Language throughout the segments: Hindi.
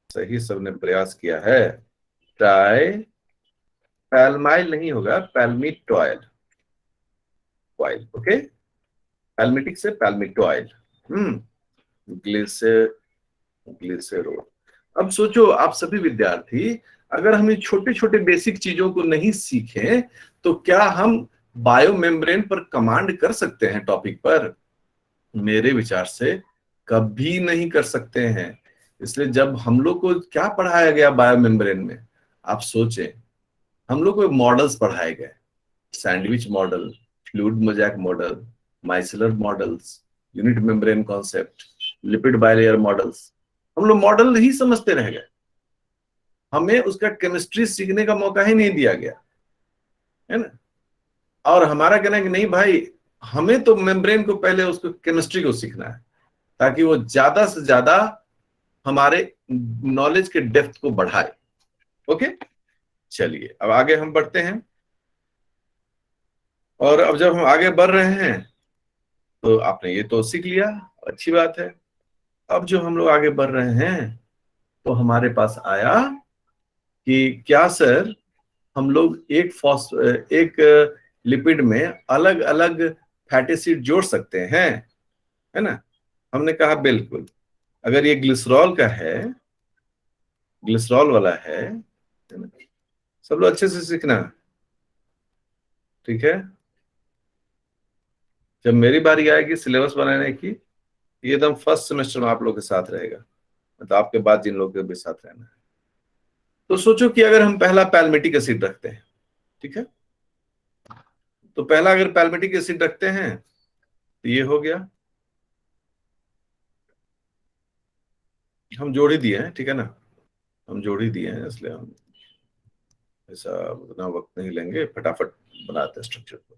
सही, सबने प्रयास किया है। ट्राई पैल्माइल नहीं होगा, पैल्मिटॉयल ऑयल। ओके, पैल्मिटिक से पैल्मिटॉयल। ग्लिसर ग्लिसरॉल। अब सोचो आप सभी विद्यार्थी, अगर हम ये छोटे छोटे बेसिक चीजों को नहीं सीखें तो क्या हम बायो मेम्ब्रेन पर कमांड कर सकते हैं टॉपिक पर? मेरे विचार से कभी नहीं कर सकते हैं। इसलिए जब हम लोग को क्या पढ़ाया गया बायो मेम्ब्रेन में, आप सोचें, हम लोग को मॉडल्स पढ़ाए गए, sandwich model, fluid mosaic model, micellar models, unit membrane concept, lipid bilayer models. हम लोग मॉडल ही समझते रह गए, हमें उसका केमिस्ट्री सीखने का मौका ही नहीं दिया गया, है ना। और हमारा कहना है कि नहीं भाई, हमें तो मेम्ब्रेन को पहले उसको केमिस्ट्री को सीखना है, ताकि वो ज्यादा से ज्यादा हमारे नॉलेज के डेप्थ को बढ़ाए। ओके, चलिए अब आगे हम बढ़ते हैं। और अब जब हम आगे बढ़ रहे हैं तो आपने ये तो सीख लिया, अच्छी बात है। अब जो हम लोग आगे बढ़ रहे हैं तो हमारे पास आया कि क्या सर हम लोग एक लिपिड में अलग अलग फैटी एसिड जोड़ सकते हैं, है ना। हमने कहा बिल्कुल, अगर ये ग्लिसरॉल का है, ग्लिसरॉल वाला है ना। सब लोग अच्छे से सीखना, ठीक है। जब मेरी बारी आएगी सिलेबस बनाने की, ये एकदम फर्स्ट सेमेस्टर में आप लोग के साथ रहेगा, मतलब आपके बाद जिन लोगों के भी साथ रहना है। तो सोचो कि अगर हम पहला पैल्मिटिक एसिड रखते हैं, ठीक है, तो पहला अगर पैल्मिटिक एसिड रखते हैं तो ये हो गया, हम जोड़ ही दिए हैं, ठीक है ना, हम जोड़ ही दिए हैं, इसलिए हम ऐसा उतना वक्त नहीं लेंगे, फटाफट बनाते हैं स्ट्रक्चर को,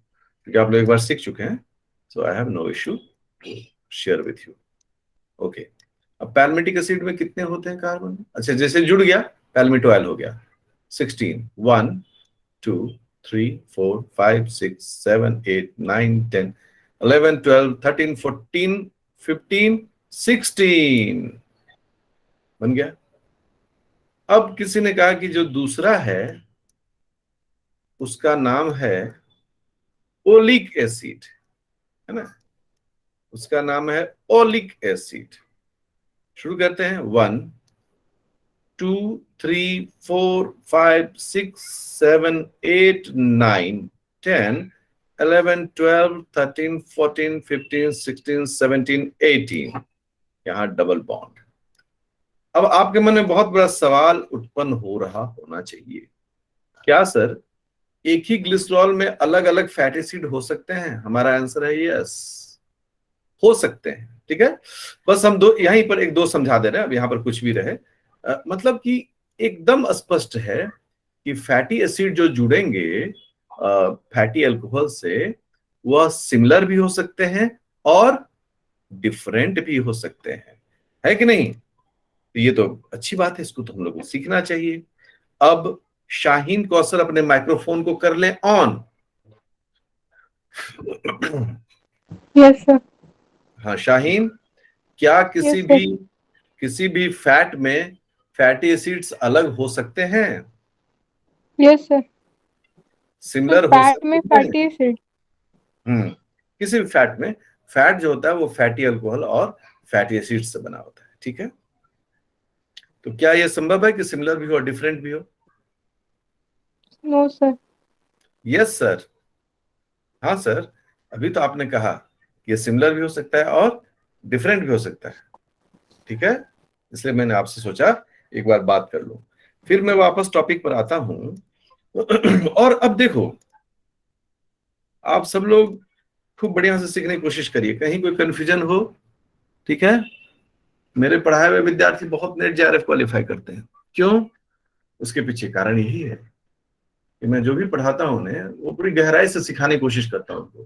क्योंकि आप लोग एक बार सीख चुके हैं। So I have no issue to share with you. Okay, अब पैल्मिटिक एसिड में कितने होते हैं कार्बन? अच्छा, जैसे जुड़ गया पैल्मिटोइल हो गया 16, 1 2 3 4 5 6 7 8 9 10 11 12 13 14 15 16 बन गया। अब किसी ने कहा कि जो दूसरा है उसका नाम है ओलिक एसिड, है ना, उसका नाम है ओलिक एसिड। शुरू करते हैं, 1 2 3 4 5 6 7 8 9 10 11 12 13 14 15 16 17 18, यहां डबल बॉन्ड। अब आपके मन में बहुत बड़ा सवाल उत्पन्न हो रहा होना चाहिए, क्या सर एक ही ग्लिसरॉल में अलग अलग फैटी एसिड हो सकते हैं? हमारा आंसर है यस, हो सकते हैं, ठीक है। बस हम दो यहीं पर एक दो समझा दे रहे हैं, अब यहां पर कुछ भी रहे, मतलब कि एकदम स्पष्ट है कि फैटी एसिड जो जुड़ेंगे फैटी अल्कोहल से, वह सिमिलर भी हो सकते हैं और डिफरेंट भी हो सकते हैं, है कि नहीं। तो ये तो अच्छी बात है, इसको तो हम लोग को सीखना चाहिए। अब शाहीन कौशल अपने माइक्रोफोन को कर लें ऑन। Yes sir. हाँ शाहीन, क्या यस सर। किसी भी फैट में फैटी एसिड्स अलग हो सकते हैं? Yes sir. तो सिमिलर हो फैट में सकते हैं। Fatty acid. किसी भी फैट में, फैट जो होता है वो फैटी अल्कोहल और फैटी एसिड से बना होता है, ठीक है। तो क्या यह संभव है कि सिमिलर भी हो और डिफरेंट भी हो? No sir. यस सर, हाँ सर, अभी तो आपने कहा कि सिमिलर भी हो सकता है और डिफरेंट भी हो सकता है, ठीक है। इसलिए मैंने आपसे सोचा एक बार बात कर लूं, फिर मैं वापस टॉपिक पर आता हूं। और अब देखो, आप सब लोग खूब बढ़िया से सीखने की कोशिश करिए, कहीं कोई कंफ्यूजन हो, ठीक है। मेरे पढ़ाए हुए विद्यार्थी बहुत नेट जेआरएफ क्वालिफाई करते हैं, क्यों? उसके पीछे कारण यही है कि मैं जो भी पढ़ाता हूं उन्हें वो पूरी गहराई से सिखाने की कोशिश करता हूं उनको,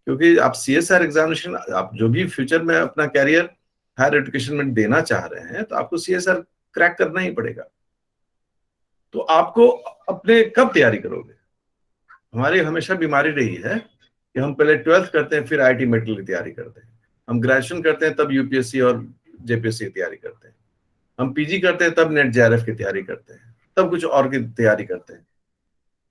क्योंकि आप सीएसआर एग्जामिनेशन, आप जो भी फ्यूचर में अपना कैरियर हायर एजुकेशन में देना चाह रहे हैं तो आपको सीएसआर क्रैक करना ही पड़ेगा। तो आपको अपने कब तैयारी करोगे? हमारी हमेशा बीमारी रही है कि हम पहले 12th करते हैं फिर आईआईटी मेडिकल की तैयारी करते हैं, हम ग्रेजुएशन करते हैं तब यूपीएससी और जेपीएससी की तैयारी करते हैं। हम पीजी करते हैं तब नेट जेआरएफ की तैयारी करते हैं, तब कुछ और की तैयारी करते हैं।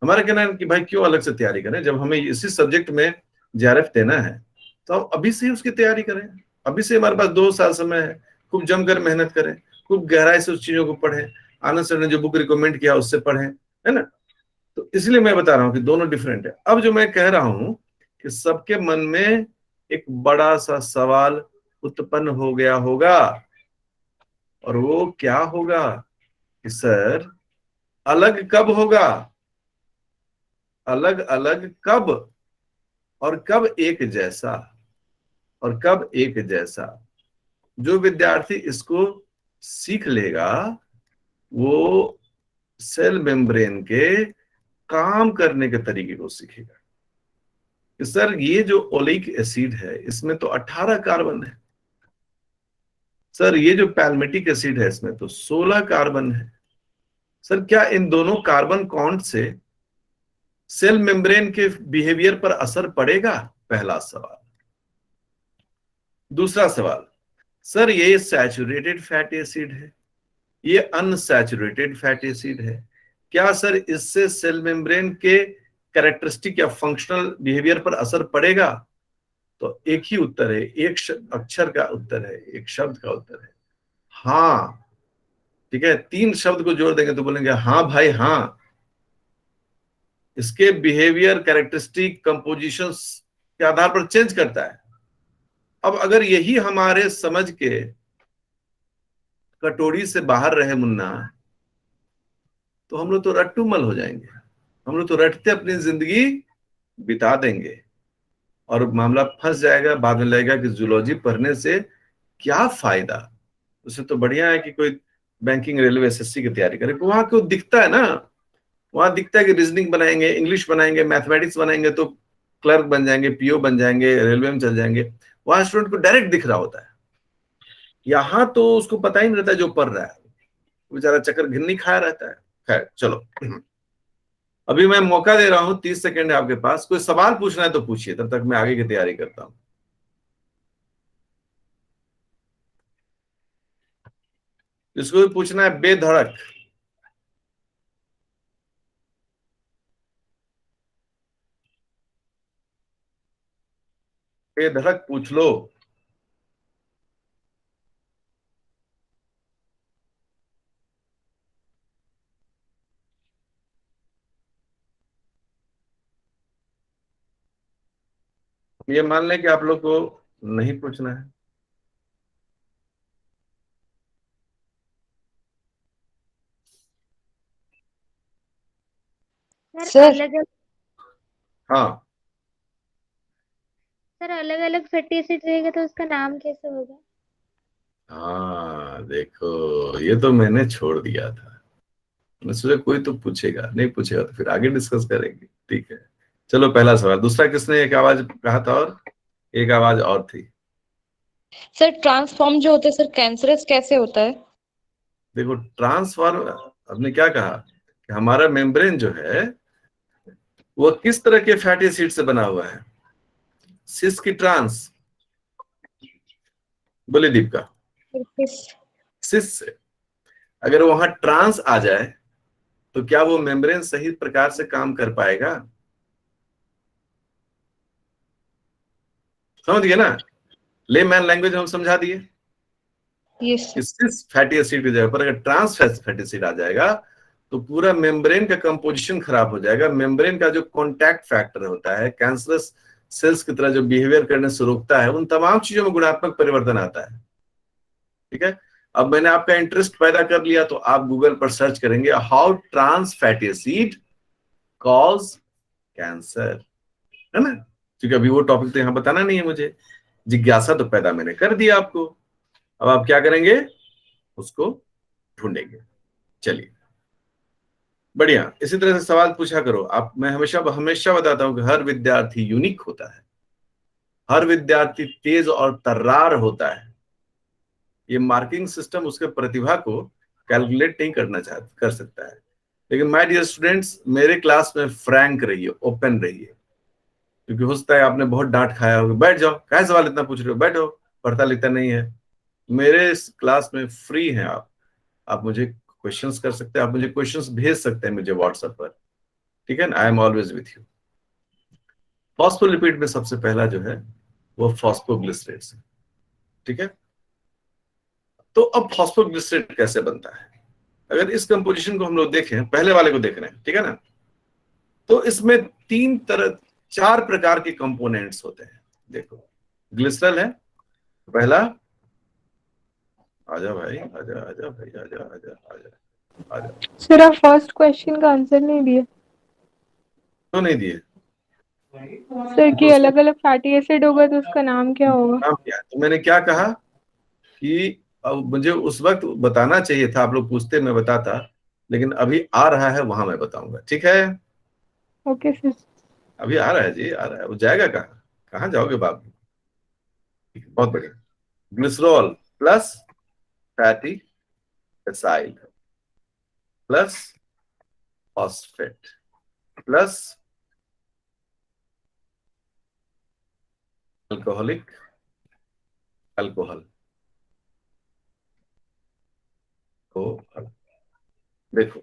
हमारा कहना है कि भाई क्यों अलग से तैयारी करें, जब हमें इसी सब्जेक्ट में जेआरएफ देना है तो अभी से ही उसकी तैयारी करें। अभी से हमारे पास 2 साल समय है, खूब जमकर मेहनत करें, खूब गहराई से उस चीजों को पढ़ें, आनंद सर ने जो बुक रिकमेंड किया उससे पढ़ें, है ना। तो इसलिए मैं बता रहा हूं कि दोनों डिफरेंट है। अब जो मैं कह रहा हूं कि सबके मन में एक बड़ा सा सवाल उत्पन्न हो गया होगा, और वो क्या होगा कि सर अलग कब होगा, अलग अलग कब, और कब एक जैसा, और कब एक जैसा। जो विद्यार्थी इसको सीख लेगा वो सेल मेम्ब्रेन के काम करने के तरीके को सीखेगा कि सर ये जो ओलिक एसिड है इसमें तो 18 कार्बन है, सर ये जो पैल्मेटिक एसिड है इसमें तो 16 कार्बन है। सर क्या इन दोनों कार्बन कॉन्ट से सेल मेम्ब्रेन के बिहेवियर पर असर पड़ेगा? पहला सवाल। दूसरा सवाल, सर ये सैचुरेटेड फैटी एसिड है, ये अनसैचुरेटेड फैटी एसिड है, क्या सर इससे सेल मेम्ब्रेन के कैरेक्टरिस्टिक या फंक्शनल बिहेवियर पर असर पड़ेगा? तो एक ही उत्तर है, एक अक्षर का उत्तर है, एक शब्द का उत्तर है, हाँ। ठीक है, 3 शब्द को जोड़ देंगे तो बोलेंगे हाँ भाई हाँ। इसके बिहेवियर, कैरेक्टरिस्टिक, कंपोजिशंस के आधार पर चेंज करता है। अब अगर यही हमारे समझ के कटोरी से बाहर रहे मुन्ना, तो हम लोग तो रट्टूमल हो जाएंगे, हम लोग तो रटते अपनी जिंदगी बिता देंगे और मामला फंस जाएगा। बाद में लगेगा कि जूलॉजी पढ़ने से क्या फायदा, उससे तो बढ़िया है कि कोई बैंकिंग, रेलवे, एसएससी की तैयारी करे। वहां क्यों दिखता है ना, वहां दिखता है कि रीजनिंग बनाएंगे, इंग्लिश बनाएंगे, मैथमेटिक्स बनाएंगे तो क्लर्क बन जाएंगे, पीओ बन जाएंगे, रेलवे में चल जाएंगे। वहां स्टूडेंट को डायरेक्ट दिख रहा होता है, यहाँ तो उसको पता ही नहीं रहता जो पढ़ रहा है, बेचारा चक्कर घिन्नी खाया रहता है। खैर चलो, अभी मैं मौका दे रहा हूं, 30 सेकेंड है आपके पास, कोई सवाल पूछना है तो पूछिए, तब तक मैं आगे की तैयारी करता हूं। जिसको भी पूछना है बेधड़क। बेधड़क पूछ लो। ये मान लें कि आप लोग को नहीं पूछना है। सर अलग हाँ, सर अलग अलग फैटी एसिड रहेगा तो उसका नाम कैसे होगा? हाँ देखो ये तो मैंने छोड़ दिया था, मैं सोचा कोई तो पूछेगा, नहीं पूछेगा तो फिर आगे डिस्कस करेंगे। ठीक है, चलो पहला सवाल। दूसरा किसने एक आवाज कहा था और एक आवाज और थी? सर ट्रांसफॉर्म जो होता है सर कैंसरस कैसे होता है? देखो ट्रांसफॉर्म, आपने क्या कहा कि हमारा मेम्ब्रेन जो है वो किस तरह के फैटी एसिड से बना हुआ है? सिस की ट्रांस? बोले दीपिका। सिस से। अगर वहां ट्रांस आ जाए तो क्या वो मेम्ब्रेन सही प्रकार से काम कर पाएगा? समझ गए ना, ले मैन लैंग्वेज हम समझा दिए। यस सिस फैटी एसिड की जगह पर अगर ट्रांस फैटी एसिड आ जाएगा तो पूरा मेम्ब्रेन का कंपोजिशन खराब हो जाएगा। मेम्ब्रेन का जो कॉन्टैक्ट फैक्टर होता है, कैंसरस सेल्स की तरह जो बिहेवियर करने से रोकता है, उन तमाम चीजों में गुणात्मक परिवर्तन आता है। ठीक है, अब मैंने आपका इंटरेस्ट पैदा कर लिया तो आप गूगल पर सर्च करेंगे how trans fatty acid cause cancer, है ना। क्योंकि अभी वो टॉपिक तो यहां बताना नहीं है मुझे, जिज्ञासा तो पैदा मैंने कर दिया आपको। अब आप क्या करेंगे, उसको ढूंढेंगे। चलिए बढ़िया, इसी तरह से सवाल पूछा करो आप। मैं हमेशा हमेशा बताता हूं कि हर विद्यार्थी यूनिक होता है, हर विद्यार्थी तेज और तर्रार होता है। ये मार्किंग सिस्टम उसके प्रतिभा को कैलकुलेट नहीं कर सकता है। लेकिन माय डियर स्टूडेंट्स, मेरे क्लास में फ्रैंक रहिए, ओपन रहिए, क्योंकि हो सकता है आपने बहुत डांट खाया होगा, बैठ जाओ, कैसे सवाल इतना पूछ रहे हो, बैठो, पढ़ता लिखता नहीं है। मेरे इस क्लास में फ्री हैं आप, आप मुझे क्वेश्चंस कर सकते हैं, आप मुझे क्वेश्चंस भेज सकते हैं मुझे व्हाट्सएप पर, ठीक है ना। I am always with you. Phospholipid में सबसे पहला जो है वो फॉस्फोग्लिसरेट्स है, ठीक है। तो अब फॉस्फोग्लिसरेट कैसे बनता है, अगर इस कंपोजिशन को हम लोग देखें, पहले वाले को देख रहे हैं, ठीक है ना, तो इसमें चार प्रकार के कंपोनेंट्स होते हैं। देखो, ग्लिसरॉल है पहला, आजा भाई, आजा आजा भाई, आजा आजा आजा आजा। सर आप फर्स्ट क्वेश्चन का आंसर नहीं दिए। क्यों नहीं दिए? सर कि अलग अलग फैटी एसिड होगा तो उसका नाम क्या होगा? नाम क्या है? तो मैंने क्या कहा कि अब मुझे उस वक्त बताना चाहिए था, आप लोग पूछते मैं बताता, लेकिन अभी आ रहा है वहां मैं बताऊंगा, ठीक है। Okay sir. अभी आ रहा है जी, आ रहा है। वो जाएगा कहाँ, कहाँ जाओगे बाबू? बहुत बढ़िया। Glycerol plus fatty acyl plus phosphate plus alcoholic alcohol को, देखो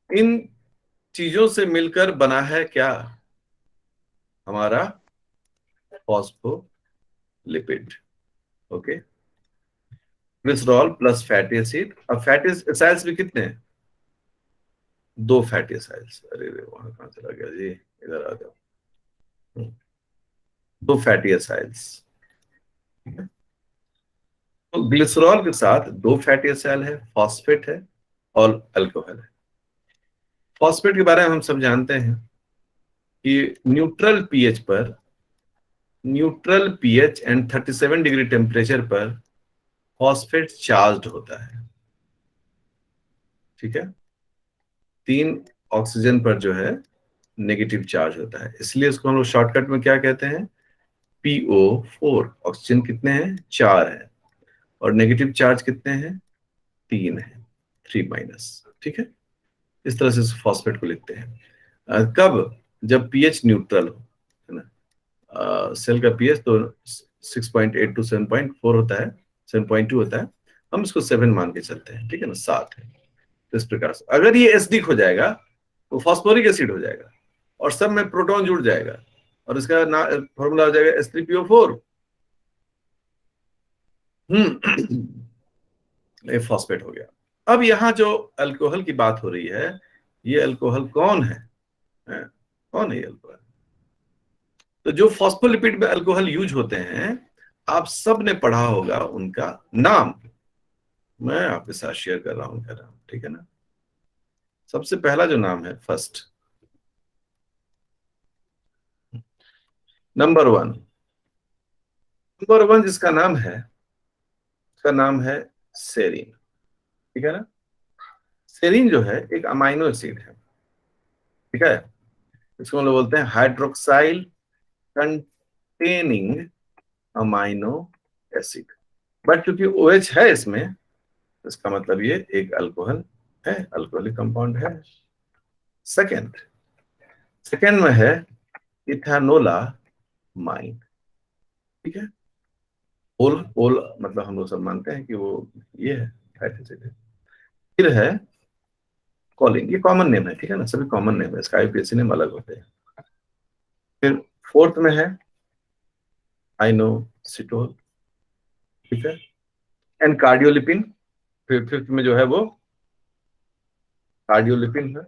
इन चीजों से मिलकर बना है क्या हमारा phospholipid. Okay, glycerol plus fatty acid. अब फैटी एसाइड्स भी कितने हैं? दो फैटी एसाइड्स। अरे रे, वहां कहां चला गया जी, इधर आ जाओ। दो फैटी एसाइड्स, तो ग्लिसरॉल के साथ दो फैटी एसाइड है, फॉस्फेट है और अल्कोहल है। फॉस्फेट के बारे में हम सब जानते हैं कि neutral pH and 37 degree temperature पर फॉस्फेट चार्ज्ड होता है, ठीक है। 3 ऑक्सीजन पर जो है नेगेटिव चार्ज होता है, इसलिए इसको हम लोग शॉर्टकट में क्या कहते हैं, PO4। ऑक्सीजन कितने हैं? 4 है, और नेगेटिव चार्ज कितने हैं? 3 है, 3-, ठीक है। इस तरह से फॉस्फेट को लिखते हैं। कब? जब पीएच न्यूट्रल हो, है ना। सेल का पीएच तो 6.8 टू 7.4 होता है, 7.2 होता है, हम इसको 7 मान के चलते हैं, ठीक है ना, 7 है। तो इस प्रकार से अगर ये एसिडिक हो जाएगा तो फॉस्फोरिक एसिड हो जाएगा, और सब में प्रोटॉन जुड़ जाएगा, और इसका फॉर्मूला हो जाएगा H3PO4। ये फॉस्फेट हो गया। अब यहाँ जो अल्कोहल की बात हो रही है, ये अल्कोहल कौन है? कौन है ये अल्कोहल? तो जो फॉस्फोलिपिड में अल्कोहल यूज होते हैं, आप सब ने पढ़ा होगा उनका नाम, मैं आपके साथ शेयर कर रहा हूं उनका नाम, ठीक है ना। सबसे पहला जो नाम है, फर्स्ट नंबर 1 जिसका नाम है, उसका नाम है सेरीन, ठीक है ना। सेरीन जो है एक अमाइनो एसिड है, ठीक है। इसको हम लोग बोलते हैं hydroxyl containing amino acid. But क्योंकि OH है इसमें, इसका मतलब ये एक अल्कोहल है, अल्कोहलिक कंपाउंड है। सेकेंड सेकेंड में है इथानोलामाइन, ठीक है। ओल मतलब हम लोग सब मानते हैं कि वो ये है, फैटी एसिड है। फिर है कॉलिन, ये कॉमन नेम है, ठीक है ना, सभी कॉमन नेम है, इसका IUPAC नेम अलग होते हैं। फिर फोर्थ में है आइनोसिटोल, ठीक है, एंड कार्डियोलिपिन। फिर फिफ्थ में जो है वो कार्डियोलिपिन है।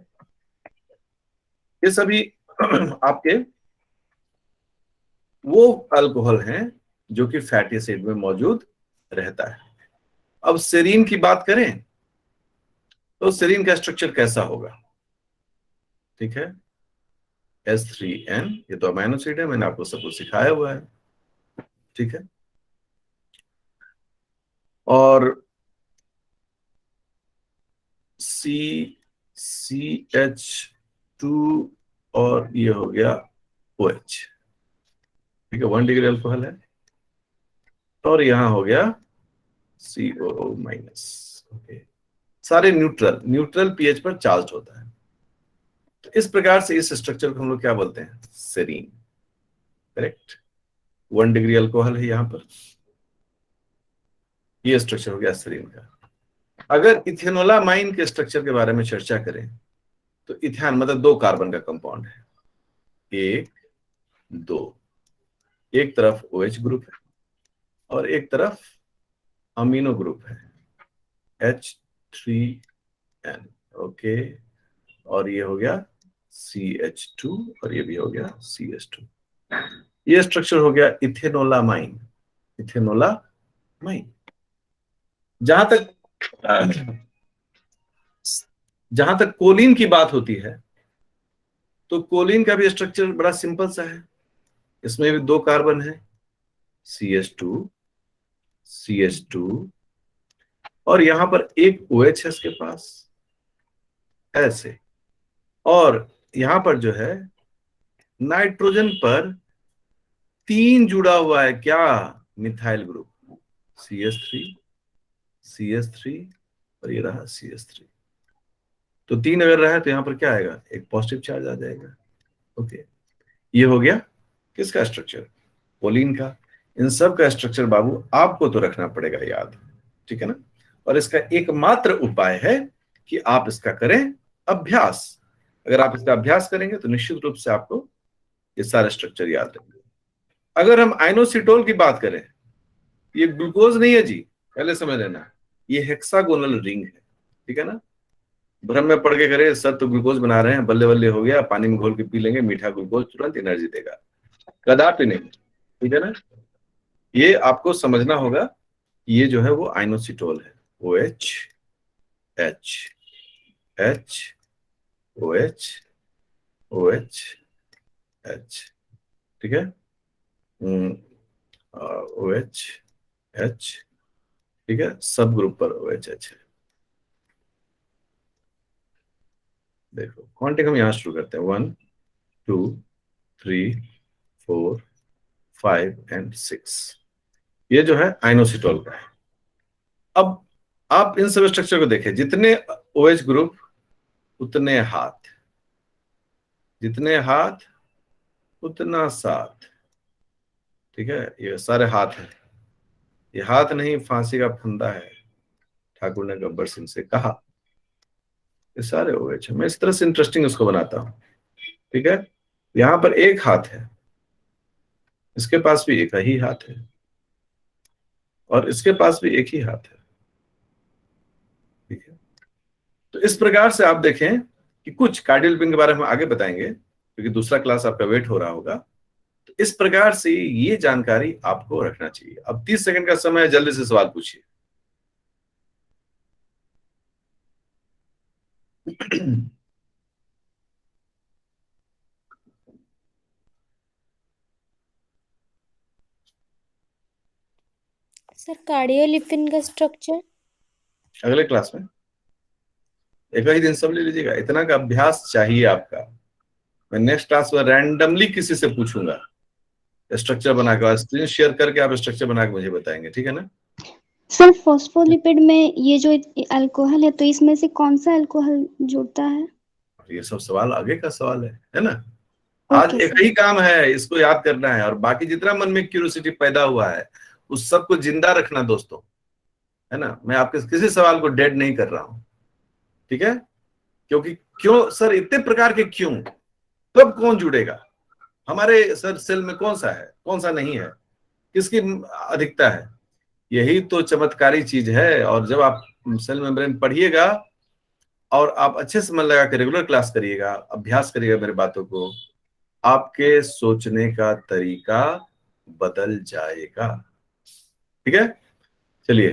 ये सभी आपके वो अल्कोहल हैं जो कि फैटी एसिड में मौजूद रहता है। अब सेरीन की बात करें तो सेरीन का स्ट्रक्चर कैसा होगा, ठीक है। H3N, ये तो अमाइनो एसिड है, मैंने आपको सब कुछ सिखाया हुआ है, ठीक है। और CH2 और ये हो गया OH, ठीक है, 1 डिग्री अल्कोहल है। और यहां हो गया COO-, ओके। सारे न्यूट्रल पीएच पर चार्ज होता है। तो इस प्रकार से इस स्ट्रक्चर को हम लोग क्या बोलते हैं, सेरीन, करेक्ट। 1 डिग्री अल्कोहल है यहां पर, ये स्ट्रक्चर हो गया सेरीन का। अगर इथेनोलामाइन के स्ट्रक्चर के बारे में चर्चा करें तो इथेन मतलब 2 कार्बन का कंपाउंड है, 1 2, एक तरफ OH ग्रुप है और एक तरफ अमीनो ग्रुप है H3N, ओके, और ये हो गया CH2 और ये भी हो गया CH2। ये स्ट्रक्चर हो गया इथेनोलामाइन। इथेनोलामाइन। जहां तक कोलिन की बात होती है तो कोलिन का भी स्ट्रक्चर बड़ा सिंपल सा है। इसमें भी 2 कार्बन है, CH2 CH2, और यहां पर एक OH है इसके पास ऐसे, और यहां पर जो है नाइट्रोजन पर 3 जुड़ा हुआ है, क्या, मिथाइल ग्रुप, CH3 और ये रहा CH3। तो 3 अगर रहा तो यहां पर क्या आएगा, एक पॉजिटिव चार्ज आ जाएगा। ओके, ये हो गया किसका स्ट्रक्चर, कोलिन का। इन सब का स्ट्रक्चर बाबू आपको तो रखना पड़ेगा याद, ठीक है ना। और इसका एकमात्र उपाय है कि आप इसका करें अभ्यास। अगर आप इसका अभ्यास करेंगे तो निश्चित रूप से आपको ये सारे स्ट्रक्चर याद रहेंगे। अगर हम आइनोसिटोल की बात करें, ये ग्लूकोज नहीं है जी, पहले समझ लेना, ये हेक्सागोनल रिंग है, ठीक है ना। भ्रम में पड़ के करे सर तो ग्लूकोज बना रहे हैं, बल्ले बल्ले हो गया, पानी में घोल के पी लेंगे, मीठा ग्लूकोज तुरंत एनर्जी देगा, कदापि नहीं, ठीक है ना। ये आपको समझना होगा, ये जो है वो आइनोसिटोल है, OH H H OH OH H, ठीक है, OH H, ठीक है, सब ग्रुप पर OH H है। देखो क्वांटिक हम यहां शुरू करते हैं, 1 2 3 4 5 एंड 6, ये जो है आइनोसिटोल का है। अब आप इन सब स्ट्रक्चर को देखें, जितने OH ग्रुप उतने हाथ, जितने हाथ उतना साथ, ठीक है, ये सारे हाथ हैं। ये हाथ नहीं फांसी का फंदा है, ठाकुर ने गब्बर सिंह से कहा। ये सारे OH है, मैं इस तरह से इंटरेस्टिंग उसको बनाता हूं, ठीक है। यहां पर एक हाथ है, इसके पास भी एक ही हाथ है, और इसके पास भी एक ही हाथ है, ठीक है। तो इस प्रकार से आप देखें कि कुछ कार्डियल पिन के बारे में आगे बताएंगे, क्योंकि दूसरा क्लास आपका वेट हो रहा होगा। तो इस प्रकार से ये जानकारी आपको रखना चाहिए। अब 30 सेकंड का समय है, जल्दी से सवाल पूछिए। सर कार्डियोलिपिन का स्ट्रक्चर अगले क्लास में, एक ही दिन सब ले लीजिएगा, इतना का अभ्यास चाहिए आपका। मैं नेक्स्ट क्लास में रैंडमली किसी से पूछूंगा स्ट्रक्चर बनाकर, स्क्रीन शेयर करके आप स्ट्रक्चर बना के मुझे बताएंगे, ठीक है ना। सर फॉस्फोलिपिड में ये जो अल्कोहल है, तो इसमें से कौन सा अल्कोहल जुड़ता है? ये सब सवाल आगे का सवाल है ना। आज ओके एक सर। ही काम है, इसको याद करना है, और बाकी जितना मन में क्यूरियोसिटी पैदा हुआ है उस सबको जिंदा रखना दोस्तों, है ना। मैं आपके किसी सवाल को डेड नहीं कर रहा हूं, ठीक है। क्योंकि क्यों सर, इतने प्रकार के क्यों, कब कौन जुड़ेगा, हमारे सर सेल में कौन सा है कौन सा नहीं है, किसकी अधिकता है, यही तो चमत्कारी चीज है। और जब आप सेल मेम्ब्रेन पढ़िएगा और आप अच्छे से मन लगा के रेगुलर क्लास करिएगा, अभ्यास करिएगा मेरी बातों को, आपके सोचने का तरीका बदल जाएगा, ठीक है। चलिए,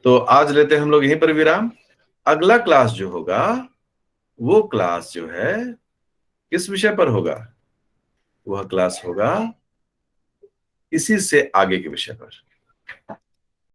तो आज लेते हैं हम लोग यहीं पर विराम। अगला क्लास जो होगा वो क्लास जो है किस विषय पर होगा, वह क्लास होगा इसी से आगे के विषय पर।